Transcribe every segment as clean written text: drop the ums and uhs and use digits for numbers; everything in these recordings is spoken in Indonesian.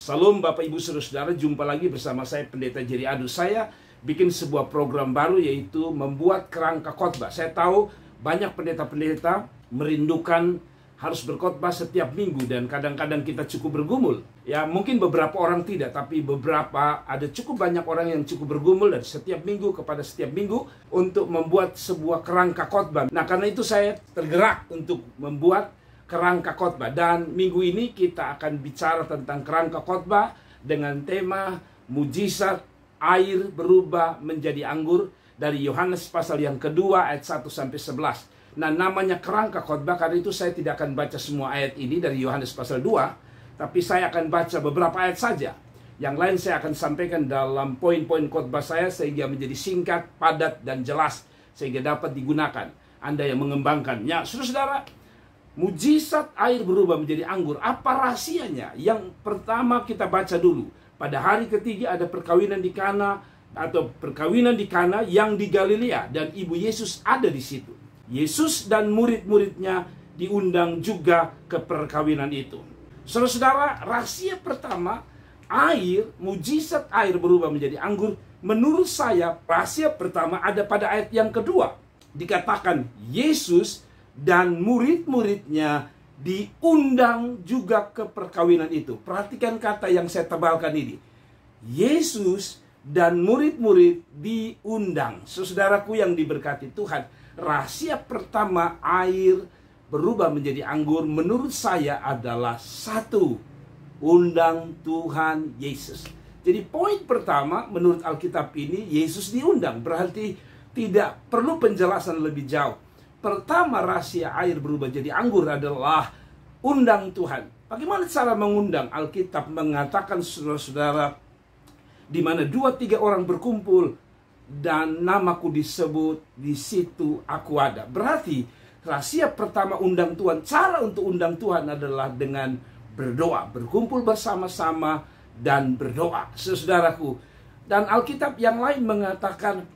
Salam Bapak Ibu Saudara, jumpa lagi bersama saya Pendeta Jerry Adu. Saya bikin sebuah program baru, yaitu membuat kerangka khotbah. Saya tahu banyak pendeta-pendeta merindukan harus berkhotbah setiap minggu, dan kadang-kadang kita cukup bergumul. Ya, mungkin beberapa orang tidak, tapi beberapa, ada cukup banyak orang yang cukup bergumul dari setiap minggu kepada setiap minggu untuk membuat sebuah kerangka khotbah. Nah, karena itu saya tergerak untuk membuat kerangka khotbah, dan minggu ini kita akan bicara tentang kerangka khotbah dengan tema mujizat air berubah menjadi anggur dari Yohanes pasal yang kedua ayat 1 sampai 11. Nah, namanya kerangka khotbah karena itu saya tidak akan baca semua ayat ini dari Yohanes pasal 2, tapi saya akan baca beberapa ayat saja. Yang lain saya akan sampaikan dalam poin-poin khotbah saya sehingga menjadi singkat, padat, dan jelas sehingga dapat digunakan Anda yang mengembangkannya. Saudara, mujizat air berubah menjadi anggur. Apa rahasianya? Yang pertama kita baca dulu. Pada hari ketiga ada perkawinan di Kana, atau perkawinan di Kana yang di Galilea, dan Ibu Yesus ada di situ. Yesus dan murid-muridnya diundang juga ke perkawinan itu. Saudara-saudara, rahasia pertama, air, mujizat air berubah menjadi anggur. Menurut saya, rahasia pertama ada pada ayat yang kedua. Dikatakan Yesus dan murid-muridnya diundang juga ke perkawinan itu. Perhatikan kata yang saya tebalkan ini. Yesus dan murid-murid diundang. Saudaraku yang diberkati Tuhan, rahasia pertama air berubah menjadi anggur menurut saya adalah satu, undang Tuhan Yesus. Jadi poin pertama menurut Alkitab ini, Yesus diundang. Berarti tidak perlu penjelasan lebih jauh. Pertama, rahasia air berubah jadi anggur adalah undang Tuhan. Bagaimana cara mengundang? Alkitab mengatakan, saudara-saudara, di mana 2-3 orang berkumpul dan namaku disebut, di situ aku ada. Berarti rahasia pertama undang Tuhan, cara untuk undang Tuhan adalah dengan berdoa, berkumpul bersama-sama dan berdoa, saudaraku. Dan Alkitab yang lain mengatakan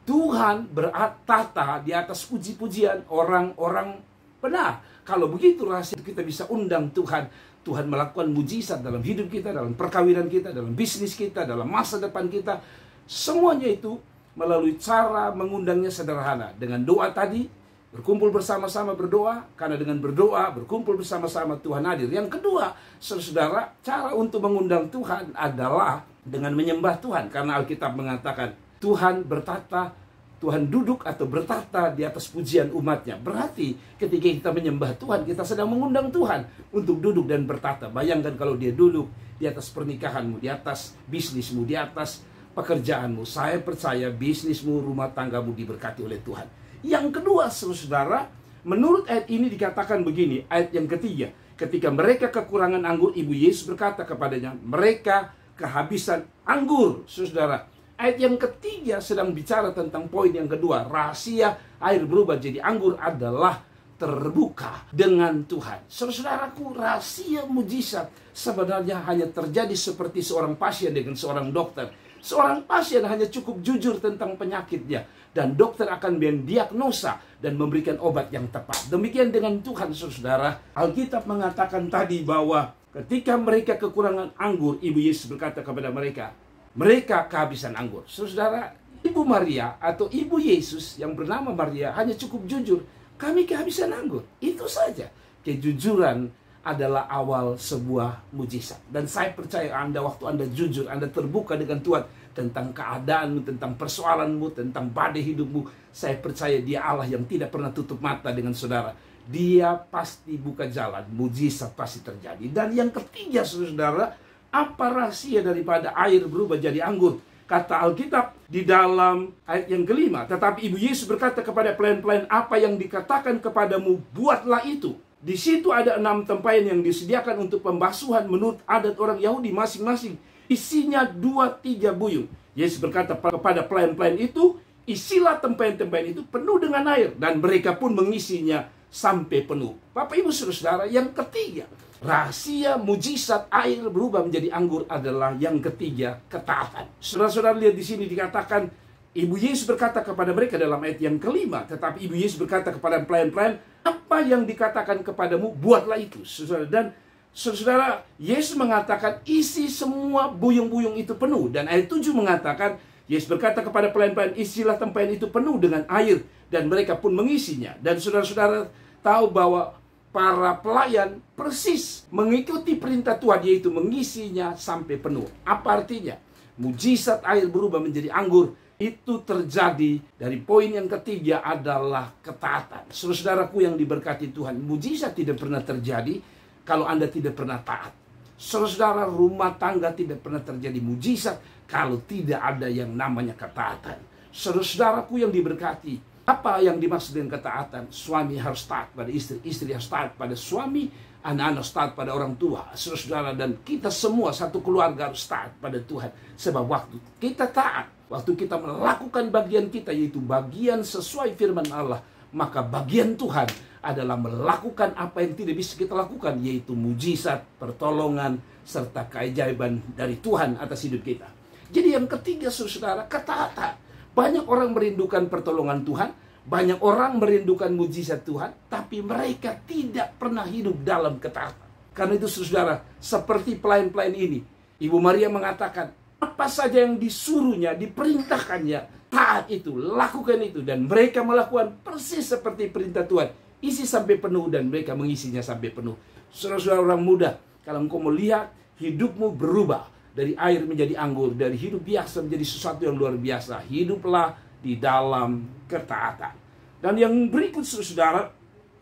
Tuhan bertata di atas puji-pujian orang-orang benar. Kalau begitu rahasia kita bisa undang Tuhan. Tuhan melakukan mujizat dalam hidup kita, dalam perkawinan kita, dalam bisnis kita, dalam masa depan kita. Semuanya itu melalui cara mengundangnya sederhana. Dengan doa tadi, berkumpul bersama-sama berdoa. Karena dengan berdoa, berkumpul bersama-sama Tuhan hadir. Yang kedua, saudara, cara untuk mengundang Tuhan adalah dengan menyembah Tuhan. Karena Alkitab mengatakan Tuhan bertata, Tuhan duduk atau bertata di atas pujian umatnya. Berarti ketika kita menyembah Tuhan, kita sedang mengundang Tuhan untuk duduk dan bertata. Bayangkan kalau dia duduk di atas pernikahanmu, di atas bisnismu, di atas pekerjaanmu. Saya percaya bisnismu, rumah tanggamu diberkati oleh Tuhan. Yang kedua, saudara, menurut ayat ini dikatakan begini, ayat yang ketiga. Ketika mereka kekurangan anggur, Ibu Yesus berkata kepadanya, mereka kehabisan anggur, saudara. Ayat yang ketiga sedang bicara tentang poin yang kedua. Rahasia air berubah jadi anggur adalah terbuka dengan Tuhan. Saudaraku, rahasia mujizat sebenarnya hanya terjadi seperti seorang pasien dengan seorang dokter. Seorang pasien hanya cukup jujur tentang penyakitnya, dan dokter akan mendiagnosa dan memberikan obat yang tepat. Demikian dengan Tuhan, saudara. Alkitab mengatakan tadi bahwa ketika mereka kekurangan anggur, Ibu Yesus berkata kepada mereka, mereka kehabisan anggur. Saudara, Ibu Maria atau Ibu Yesus yang bernama Maria hanya cukup jujur, kami kehabisan anggur. Itu saja. Kejujuran adalah awal sebuah mujizat. Dan saya percaya Anda, waktu Anda jujur, Anda terbuka dengan Tuhan tentang keadaanmu, tentang persoalanmu, tentang badai hidupmu, saya percaya Dia Allah yang tidak pernah tutup mata dengan saudara. Dia pasti buka jalan, mujizat pasti terjadi. Dan yang ketiga, saudara, apa rahasia daripada air berubah jadi anggur? Kata Alkitab di dalam ayat yang kelima, tetapi Ibu Yesus berkata kepada pelayan-pelayan, apa yang dikatakan kepadamu, buatlah itu. Di situ ada 6 tempayan yang disediakan untuk pembasuhan menurut adat orang Yahudi masing-masing. Isinya 2-3 buyung. Yesus berkata kepada pelayan-pelayan itu, isilah tempayan-tempayan itu penuh dengan air. Dan mereka pun mengisinya sampai penuh. Bapak Ibu Saudara, yang ketiga, rahasia mujizat air berubah menjadi anggur adalah yang ketiga, ketaatan. Saudara-saudara, lihat di sini dikatakan Ibu Yesus berkata kepada mereka dalam ayat yang kelima, tetapi Ibu Yesus berkata kepada pelayan-pelayan, apa yang dikatakan kepadamu, buatlah itu. Saudara, dan Saudara, Yesus mengatakan isi semua buyung-buyung itu penuh. Dan ayat 7 mengatakan, Yesus berkata kepada pelayan-pelayan, isilah tempayan itu penuh dengan air. Dan mereka pun mengisinya. Dan saudara-saudara tahu bahwa para pelayan persis mengikuti perintah Tuhan, yaitu mengisinya sampai penuh. Apa artinya? Mujizat air berubah menjadi anggur itu terjadi dari poin yang ketiga adalah ketaatan. Saudaraku yang diberkati Tuhan, mujizat tidak pernah terjadi kalau Anda tidak pernah taat. Saudara, rumah tangga tidak pernah terjadi mujizat kalau tidak ada yang namanya ketaatan. Saudaraku yang diberkati, apa yang dimaksud dengan ketaatan? Suami harus taat pada istri, istri harus taat pada suami, anak-anak harus taat pada orang tua. Saudara, dan kita semua satu keluarga harus taat pada Tuhan. Sebab waktu kita taat, waktu kita melakukan bagian kita, yaitu bagian sesuai firman Allah, maka bagian Tuhan adalah melakukan apa yang tidak bisa kita lakukan, yaitu mujizat, pertolongan, serta keajaiban dari Tuhan atas hidup kita. Jadi yang ketiga, saudara, ketaatan. Banyak orang merindukan pertolongan Tuhan, banyak orang merindukan mujizat Tuhan, tapi mereka tidak pernah hidup dalam ketaatan. Karena itu saudara, seperti pelayan-pelayan ini, Ibu Maria mengatakan, apa saja yang disuruhnya, diperintahkannya, taat itu, lakukan itu. Dan mereka melakukan persis seperti perintah Tuhan. Isi sampai penuh dan mereka mengisinya sampai penuh. Saudara-saudara orang muda, kalau engkau melihat hidupmu berubah dari air menjadi anggur, dari hidup biasa menjadi sesuatu yang luar biasa, hiduplah di dalam ketaatan. Dan yang berikut saudara,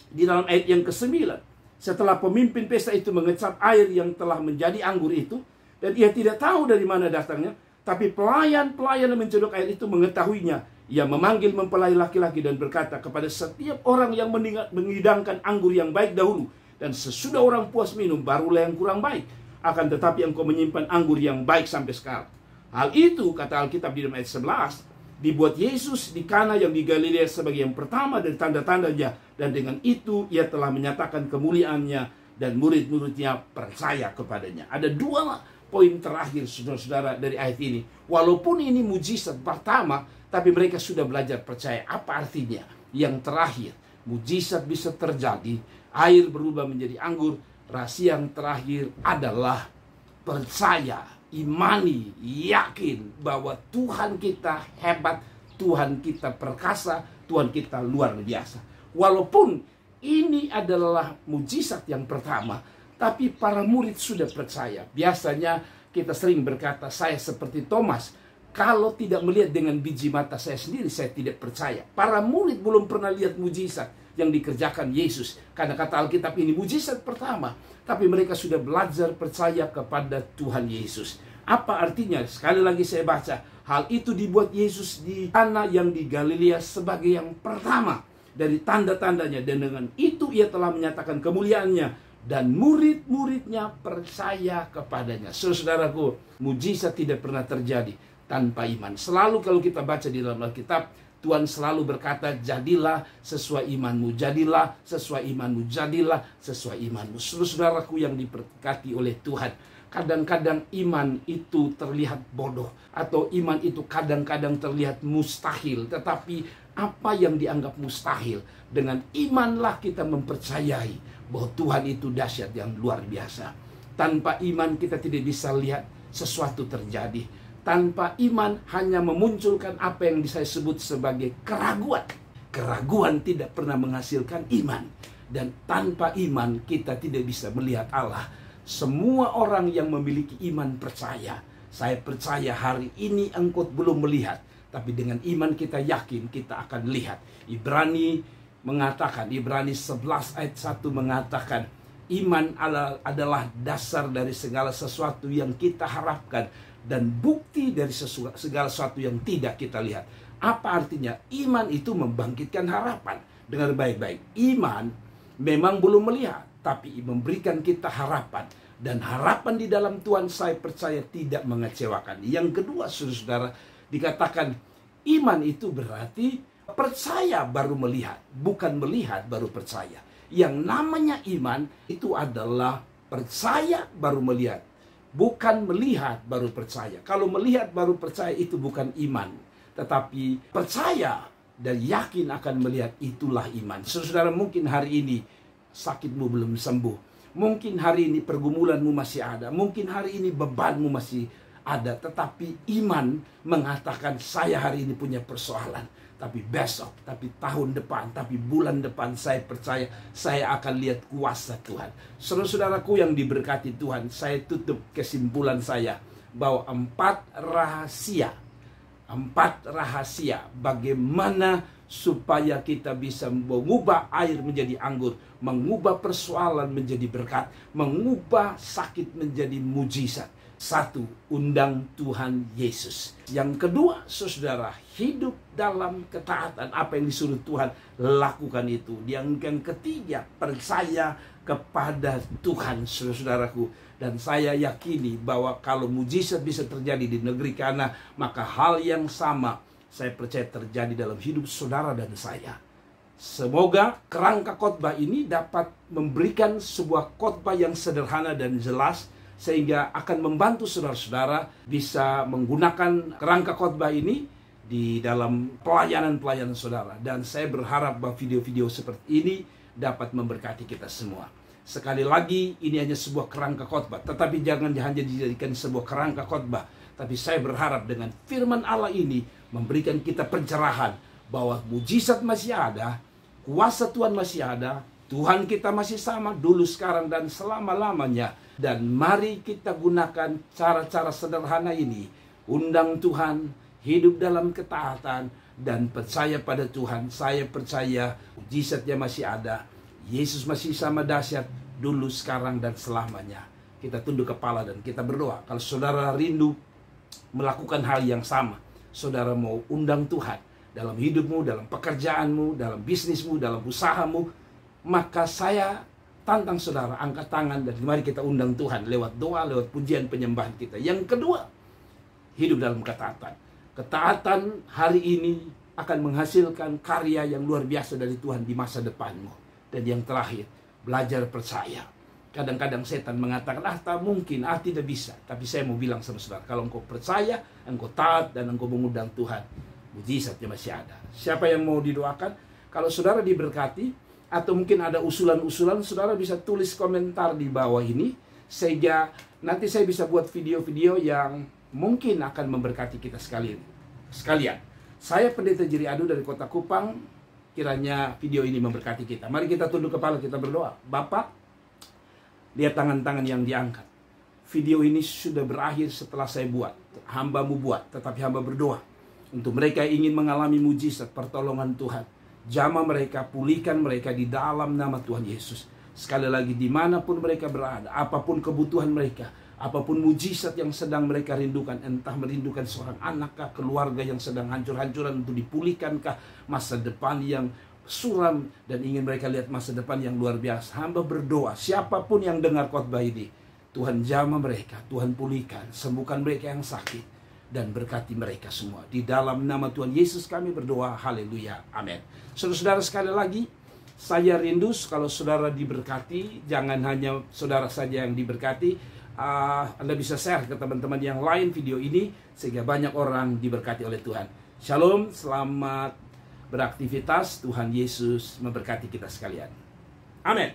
di dalam ayat yang ke-9, setelah pemimpin pesta itu mengecap air yang telah menjadi anggur itu, dan ia tidak tahu dari mana datangnya, tapi pelayan-pelayan yang mencedok air itu mengetahuinya. Ia memanggil mempelai laki-laki dan berkata kepada setiap orang yang menghidangkan anggur yang baik dahulu, dan sesudah orang puas minum, barulah yang kurang baik. Akan tetapi engkau menyimpan anggur yang baik sampai sekarang. Hal itu, kata Alkitab di dalam ayat 11, dibuat Yesus di Kana yang di Galilea sebagai yang pertama dari tanda-tandanya, dan dengan itu ia telah menyatakan kemuliaannya dan murid-muridnya percaya kepadanya. Ada dua poin terakhir saudara-saudara dari ayat ini. Walaupun ini mujizat pertama, tapi mereka sudah belajar percaya. Apa artinya? Yang terakhir, mujizat bisa terjadi, air berubah menjadi anggur. Rahasia yang terakhir adalah percaya, imani, yakin bahwa Tuhan kita hebat, Tuhan kita perkasa, Tuhan kita luar biasa. Walaupun ini adalah mujizat yang pertama, tapi para murid sudah percaya. Biasanya kita sering berkata, saya seperti Thomas, kalau tidak melihat dengan biji mata saya sendiri, saya tidak percaya. Para murid belum pernah lihat mujizat yang dikerjakan Yesus. Karena kata Alkitab ini mujizat pertama. Tapi mereka sudah belajar percaya kepada Tuhan Yesus. Apa artinya? Sekali lagi saya baca. Hal itu dibuat Yesus di Kana yang di Galilea sebagai yang pertama dari tanda-tandanya. Dan dengan itu ia telah menyatakan kemuliaannya. Dan murid-muridnya percaya kepadanya. Saudaraku, mujizat tidak pernah terjadi tanpa iman. Selalu kalau kita baca di dalam Alkitab, Tuhan selalu berkata, jadilah sesuai imanmu, jadilah sesuai imanmu, jadilah sesuai imanmu. Saudaraku yang diberkati oleh Tuhan, kadang-kadang iman itu terlihat bodoh, atau iman itu kadang-kadang terlihat mustahil. Tetapi apa yang dianggap mustahil, dengan imanlah kita mempercayai bahwa Tuhan itu dahsyat yang luar biasa. Tanpa iman kita tidak bisa lihat sesuatu terjadi. Tanpa iman hanya memunculkan apa yang saya sebut sebagai keraguan. Keraguan tidak pernah menghasilkan iman. Dan tanpa iman kita tidak bisa melihat Allah. Semua orang yang memiliki iman percaya. Saya percaya hari ini engkau belum melihat, tapi dengan iman kita yakin kita akan lihat. Ibrani mengatakan, Ibrani 11 ayat 1 mengatakan, iman adalah dasar dari segala sesuatu yang kita harapkan, dan bukti dari segala sesuatu yang tidak kita lihat. Apa artinya? Iman itu membangkitkan harapan. Dengar baik-baik. Iman memang belum melihat, tapi memberikan kita harapan. Dan harapan di dalam Tuhan saya percaya tidak mengecewakan. Yang kedua, saudara, dikatakan iman itu berarti percaya baru melihat. Bukan melihat baru percaya. Yang namanya iman itu adalah percaya baru melihat. Bukan melihat baru percaya. Kalau melihat baru percaya itu bukan iman. Tetapi percaya dan yakin akan melihat, itulah iman. Saudara, mungkin hari ini sakitmu belum sembuh. Mungkin hari ini pergumulanmu masih ada, mungkin hari ini bebanmu masih ada, tetapi iman mengatakan saya hari ini punya persoalan. Tapi besok, tapi tahun depan, tapi bulan depan saya percaya saya akan lihat kuasa Tuhan. Saudara-saudaraku yang diberkati Tuhan, saya tutup kesimpulan saya bahwa 4 rahasia bagaimana supaya kita bisa mengubah air menjadi anggur, mengubah persoalan menjadi berkat, mengubah sakit menjadi mujizat. 1, undang Tuhan Yesus. Yang kedua, saudara, hidup dalam ketaatan. Apa yang disuruh Tuhan, lakukan itu. Yang ketiga, percaya kepada Tuhan, saudaraku. Dan saya yakini bahwa kalau mujizat bisa terjadi di negeri Kana, maka hal yang sama saya percaya terjadi dalam hidup saudara dan saya. Semoga kerangka khotbah ini dapat memberikan sebuah khotbah yang sederhana dan jelas, sehingga akan membantu saudara-saudara bisa menggunakan kerangka khotbah ini di dalam pelayanan-pelayanan saudara. Dan saya berharap bahwa video-video seperti ini dapat memberkati kita semua. Sekali lagi, ini hanya sebuah kerangka khotbah, tetapi jangan hanya dijadikan sebuah kerangka khotbah. Tapi saya berharap dengan firman Allah ini memberikan kita pencerahan bahwa mujizat masih ada, kuasa Tuhan masih ada, Tuhan kita masih sama dulu, sekarang, dan selama-lamanya. Dan mari kita gunakan cara-cara sederhana ini. Undang Tuhan, hidup dalam ketaatan, dan percaya pada Tuhan. Saya percaya mujizatnya masih ada. Yesus masih sama dahsyat dulu, sekarang, dan selamanya. Kita tunduk kepala dan kita berdoa. Kalau saudara rindu melakukan hal yang sama, saudara mau undang Tuhan dalam hidupmu, dalam pekerjaanmu, dalam bisnismu, dalam usahamu, maka saya tantang saudara, angkat tangan dan mari kita undang Tuhan lewat doa, lewat pujian penyembahan kita. Yang kedua, hidup dalam ketaatan. Ketaatan hari ini akan menghasilkan karya yang luar biasa dari Tuhan di masa depanmu. Dan yang terakhir, belajar percaya. Kadang-kadang setan mengatakan, tak mungkin, tidak bisa. Tapi saya mau bilang sama saudara, kalau engkau percaya, engkau taat, dan engkau mengundang Tuhan, mujizatnya masih ada. Siapa yang mau didoakan? Kalau saudara diberkati, atau mungkin ada usulan-usulan, saudara bisa tulis komentar di bawah ini, sehingga nanti saya bisa buat video-video yang mungkin akan memberkati kita sekalian. Saya Pendeta Jerry Adu dari Kota Kupang, kiranya video ini memberkati kita. Mari kita tunduk kepala, kita berdoa. Bapak, lihat tangan-tangan yang diangkat. Video ini sudah berakhir setelah saya buat. Hamba-Mu buat, tetapi hamba berdoa untuk mereka yang ingin mengalami mujizat, pertolongan Tuhan. Jamah mereka, pulihkan mereka di dalam nama Tuhan Yesus. Sekali lagi, dimanapun mereka berada, apapun kebutuhan mereka, apapun mujizat yang sedang mereka rindukan, entah merindukan seorang anakkah, keluarga yang sedang hancur-hancuran untuk dipulihkankah, masa depan yang suram, dan ingin mereka lihat masa depan yang luar biasa. Hamba berdoa, siapapun yang dengar khotbah ini, Tuhan jamah mereka, Tuhan pulihkan, sembuhkan mereka yang sakit, dan berkati mereka semua. Di dalam nama Tuhan Yesus kami berdoa, haleluya, amin. Saudara-saudara, sekali lagi, saya rindu kalau saudara diberkati, jangan hanya saudara saja yang diberkati. Anda bisa share ke teman-teman yang lain video ini, sehingga banyak orang diberkati oleh Tuhan. Shalom, selamat beraktivitas, Tuhan Yesus memberkati kita sekalian. Amin.